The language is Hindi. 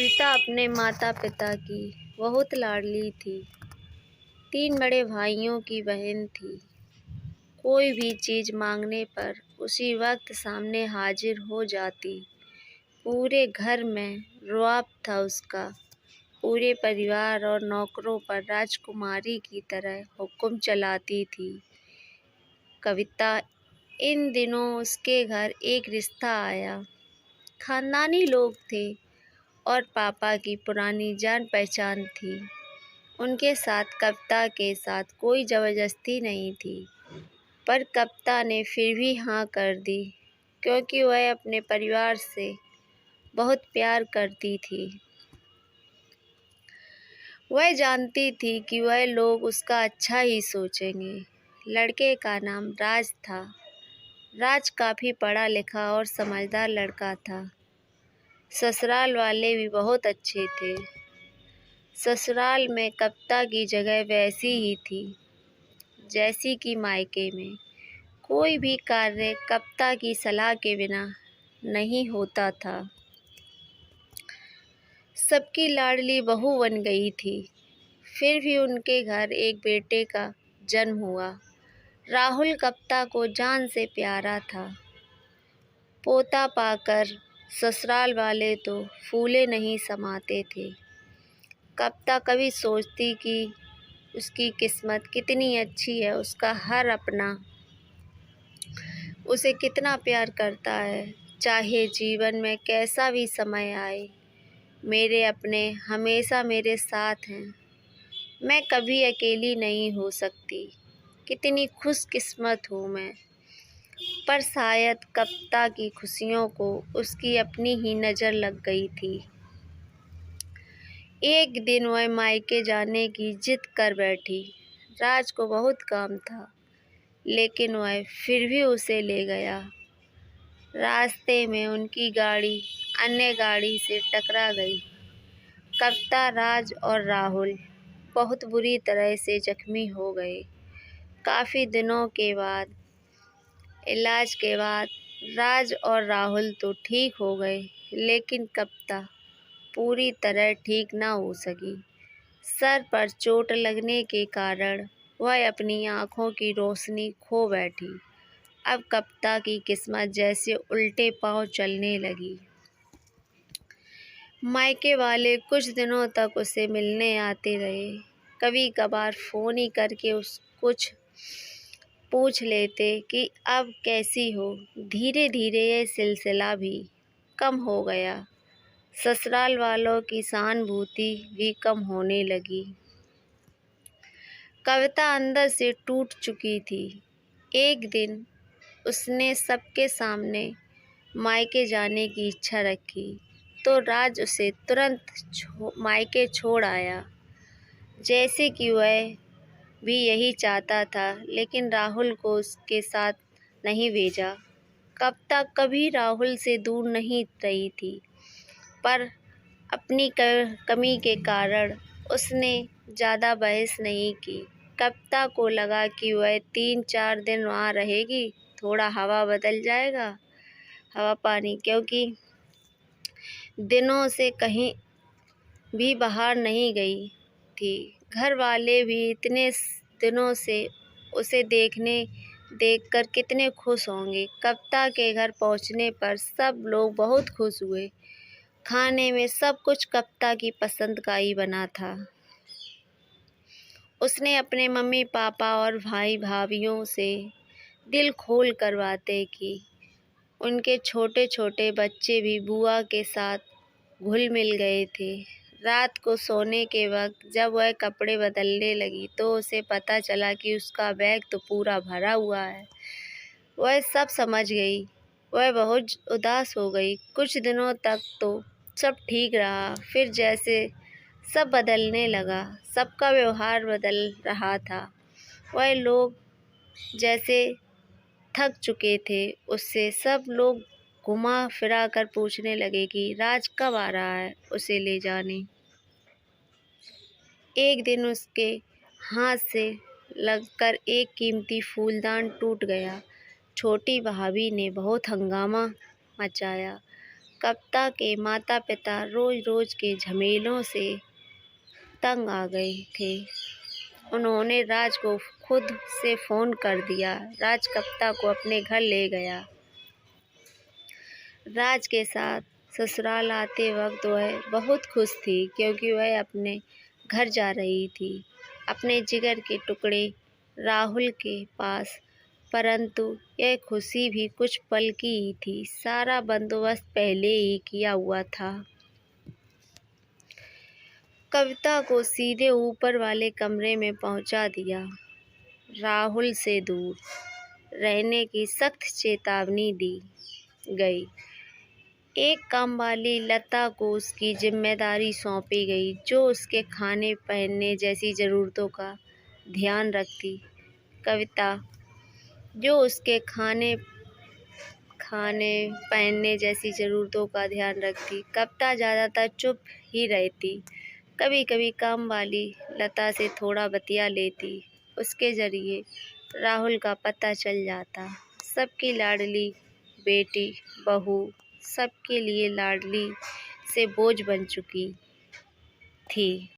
कविता अपने माता पिता की बहुत लाडली थी। 3 बड़े भाइयों की बहन थी। कोई भी चीज़ मांगने पर उसी वक्त सामने हाजिर हो जाती। पूरे घर में रुआब था उसका। पूरे परिवार और नौकरों पर राजकुमारी की तरह हुक्म चलाती थी। कविता, इन दिनों उसके घर एक रिश्ता आया। खानदानी लोग थे और पापा की पुरानी जान पहचान थी। उनके साथ कविता के साथ कोई ज़बरदस्ती नहीं थी, पर कविता ने फिर भी हाँ कर दी, क्योंकि वह अपने परिवार से बहुत प्यार करती थी। वह जानती थी कि वह लोग उसका अच्छा ही सोचेंगे। लड़के का नाम राज था। राज काफ़ी पढ़ा लिखा और समझदार लड़का था। ससुराल वाले भी बहुत अच्छे थे। ससुराल में कविता की जगह वैसी ही थी जैसी कि मायके में। कोई भी कार्य कविता की सलाह के बिना नहीं होता था। सबकी लाडली बहू बन गई थी। फिर भी उनके घर एक बेटे का जन्म हुआ। राहुल कविता को जान से प्यारा था। पोता पाकर ससुराल वाले तो फूले नहीं समाते थे। कविता कभी सोचती कि उसकी किस्मत कितनी अच्छी है, उसका हर अपना उसे कितना प्यार करता है। चाहे जीवन में कैसा भी समय आए, मेरे अपने हमेशा मेरे साथ हैं। मैं कभी अकेली नहीं हो सकती। कितनी खुशकिस्मत हूँ मैं। पर शायद कविता की खुशियों को उसकी अपनी ही नज़र लग गई थी। एक दिन वह मायके जाने की जिद कर बैठी। राज को बहुत काम था, लेकिन वह फिर भी उसे ले गया। रास्ते में उनकी गाड़ी अन्य गाड़ी से टकरा गई। कविता, राज और राहुल बहुत बुरी तरह से जख्मी हो गए। काफ़ी दिनों के बाद, इलाज के बाद राज और राहुल तो ठीक हो गए, लेकिन कविता पूरी तरह ठीक ना हो सकी। सर पर चोट लगने के कारण वह अपनी आँखों की रोशनी खो बैठी। अब कविता की किस्मत जैसे उल्टे पांव चलने लगी। मायके वाले कुछ दिनों तक उसे मिलने आते रहे। कभी कभार फ़ोन ही करके कुछ पूछ लेते कि अब कैसी हो। धीरे धीरे यह सिलसिला भी कम हो गया। ससुराल वालों की सहानुभूति भी कम होने लगी। कविता अंदर से टूट चुकी थी। एक दिन उसने सबके सामने मायके जाने की इच्छा रखी, तो राज उसे तुरंत मायके छोड़ आया, जैसे कि वह भी यही चाहता था, लेकिन राहुल को उसके साथ नहीं भेजा। कविता कभी राहुल से दूर नहीं रही थी, पर अपनी कमी के कारण उसने ज़्यादा बहस नहीं की। कविता को लगा कि वह 3-4 दिन वहाँ रहेगी, थोड़ा हवा बदल जाएगा, हवा पानी, क्योंकि दिनों से कहीं भी बाहर नहीं गई थी। घर वाले भी इतने दिनों से उसे देखकर कितने खुश होंगे। कविता के घर पहुंचने पर सब लोग बहुत खुश हुए। खाने में सब कुछ कविता की पसंद का ही बना था। उसने अपने मम्मी पापा और भाई भाभीियों से दिल खोल कर बातें की। उनके छोटे छोटे बच्चे भी बुआ के साथ घुल मिल गए थे। रात को सोने के वक्त जब वह कपड़े बदलने लगी, तो उसे पता चला कि उसका बैग तो पूरा भरा हुआ है। वह सब समझ गई। वह बहुत उदास हो गई। कुछ दिनों तक तो सब ठीक रहा, फिर जैसे सब बदलने लगा, सबका व्यवहार बदल रहा था। वह लोग जैसे थक चुके थे उससे। सब लोग घुमा फिरा कर पूछने लगे कि राज कब आ रहा है उसे ले जाने। एक दिन उसके हाथ से लगकर एक कीमती फूलदान टूट गया। छोटी भाभी ने बहुत हंगामा मचाया। कविता के माता पिता रोज रोज के झमेलों से तंग आ गए थे। उन्होंने राज को खुद से फ़ोन कर दिया। राज कविता को अपने घर ले गया। राज के साथ ससुराल आते वक्त वह बहुत खुश थी, क्योंकि वह अपने घर जा रही थी, अपने जिगर के टुकड़े राहुल के पास। परंतु यह खुशी भी कुछ पल की ही थी। सारा बंदोबस्त पहले ही किया हुआ था। कविता को सीधे ऊपर वाले कमरे में पहुंचा दिया। राहुल से दूर रहने की सख्त चेतावनी दी गई। एक कामवाली लता को उसकी जिम्मेदारी सौंपी गई, जो उसके खाने पहनने जैसी ज़रूरतों का ध्यान रखती। कविता, जो उसके खाने पहनने जैसी ज़रूरतों का ध्यान रखती। कविता ज़्यादातर चुप ही रहती। कभी कभी काम वाली लता से थोड़ा बतिया लेती। उसके ज़रिए राहुल का पता चल जाता। सबकी लाडली बेटी बहू सबके लिए लाडली से बोझ बन चुकी थी।